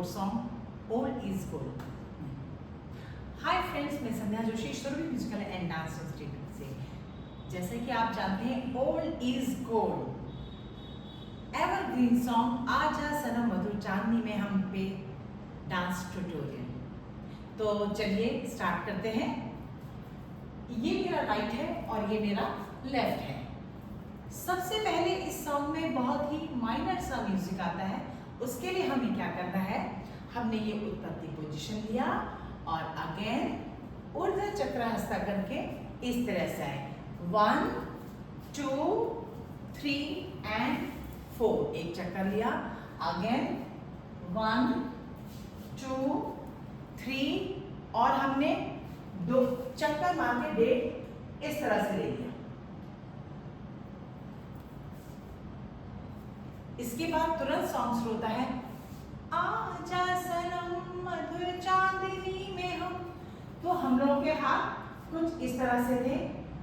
Folk song old is gold. Hi friends, मैं Sandhya Joshi Surabhi musical and dance institute से। जैसे कि आप जानते हैं old is gold evergreen song आजा सनम मधुर चांदनी में हम पे डांस ट्यूटोरियल। तो चलिए स्टार्ट करते हैं। ये मेरा राइट है और ये मेरा लेफ्ट है। सबसे पहले इस सॉन्ग में बहुत ही माइनर सा म्यूजिक आता है। उसके लिए हमें क्या करना है, हमने ये उत्पत्ति पोजीशन लिया और अगेन ऊर्ध्व चक्र हस्ता करके इस तरह से आए 1 2 3 एंड 4। एक चक्कर लिया, अगेन 1 2 3 और हमने 2 चक्कर मार के डेट इस तरह से ले लिया। इसके बाद तुरंत सॉन्ग शुरू होता है आजा सनम मधुर चांदनी में हम। तो हम लोगों के हाथ कुछ इस तरह से थे,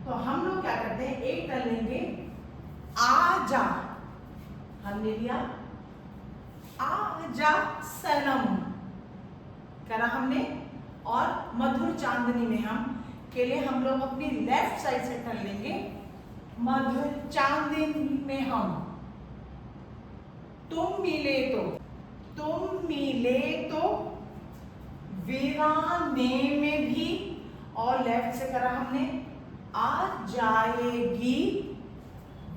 तो हम लोग क्या करते हैं, एक कर लेंगे आजा, हमने लिया आजा सनम करा हमने, और मधुर चांदनी में हम के लिए हम लोग अपनी लेफ्ट साइड से कर लेंगे मधुर चांदनी में हम। तुम मिले तो वीराने में भी, और लेफ्ट से करा हमने आ जाएगी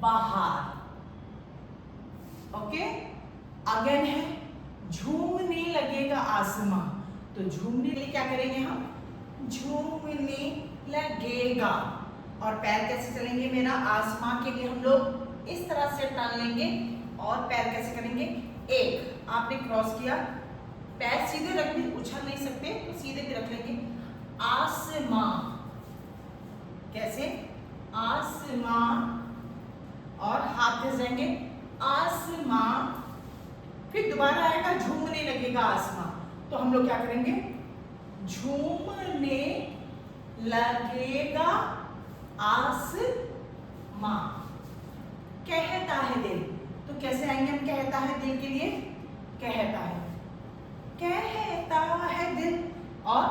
बाहर। ओके, अगेन है झूमने लगेगा आसमां। तो झूमने के लिए क्या करेंगे हम, झूमने लगेगा, और पैर कैसे चलेंगे मेरा, आसमां के लिए हम लोग इस तरह से टान लेंगे और पैर कैसे करेंगे, एक आपने क्रॉस किया, पैर सीधे रख भी उछल नहीं सकते तो सीधे भी रख लेंगे। आसमां कैसे, आसमां, और हाथ दे जाएंगे आसमां, फिर दोबारा आएगा झूमने लगेगा आसमां। तो हम लोग क्या करेंगे, झूमने लगेगा आसमां। कहता है दिल, तो कैसे आएंगे हम कहता है दिल के लिए, कहता है दिल, और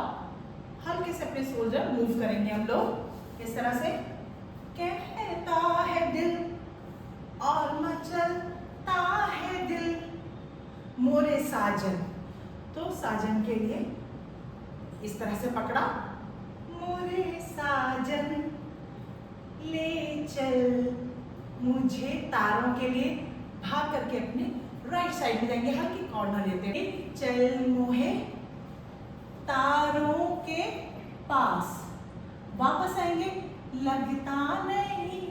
हल्के से अपने शोल्डर मूव करेंगे हम लोग इस तरह से, कहता है दिल और मचलता है दिल मोरे साजन। तो साजन के लिए इस तरह से पकड़ा, मोरे साजन ले चल मुझे, तारों के लिए भाग करके अपने राइट साइड में जाएंगे, हल्की कॉर्नर लेते हैं, चल मोहे तारों के पास, वापस आएंगे लगता नहीं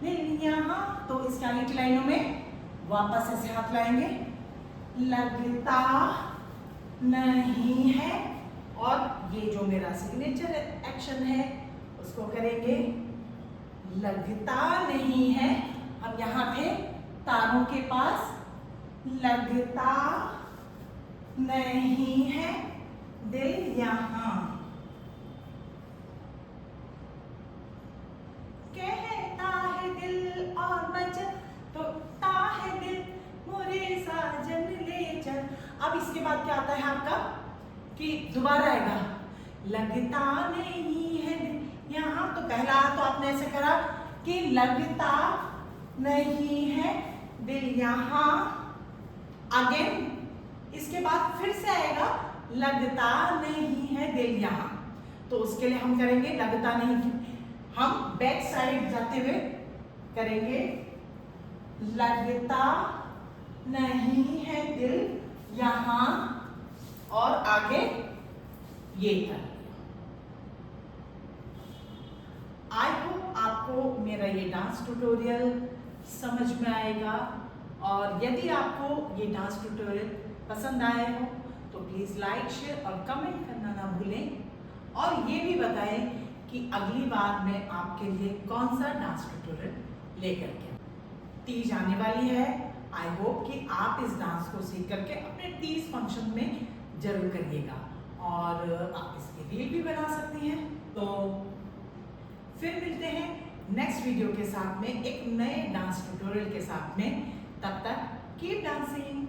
दिल यहाँ। तो इसके आगे की लाइनों में वापस ऐसे हाथ लाएंगे, लगता नहीं है, और ये जो मेरा सिग्नेचर एक्शन है उसको करेंगे लगता नहीं है। हम यहाँ थे तारों के पास, लगता नहीं है दिल यहाँ, कहता है दिल और मचलता है दिल मोरे साजन ले चल। अब इसके बाद क्या आता है आपका, कि दोबारा आएगा लगता नहीं है दिल यहाँ। तो पहला तो आपने ऐसे करा कि लगता नहीं है दिल यहाँ, अगेन इसके बाद फिर से आएगा लगता नहीं है दिल यहाँ। तो उसके लिए हम करेंगे लगता नहीं, हम बैक साइड जाते हुए करेंगे लगता नहीं है दिल यहाँ, और आगे ये कर लिया। आई होप आपको मेरा ये डांस ट्यूटोरियल समझ में आएगा, और यदि आपको ये डांस ट्यूटोरियल पसंद आए हो तो प्लीज़ लाइक शेयर और कमेंट करना ना भूलें, और ये भी बताएं कि अगली बार मैं आपके लिए कौन सा डांस ट्यूटोरियल लेकर के। तीज आने वाली है, आई होप कि आप इस डांस को सीख करके अपने तीज फंक्शन में जरूर करिएगा, और आप इसकी रील भी बना सकती हैं। तो फिर मिलते हैं नेक्स्ट वीडियो के साथ में, एक नए डांस ट्यूटोरियल के साथ में। तब तक कीप डांसिंग।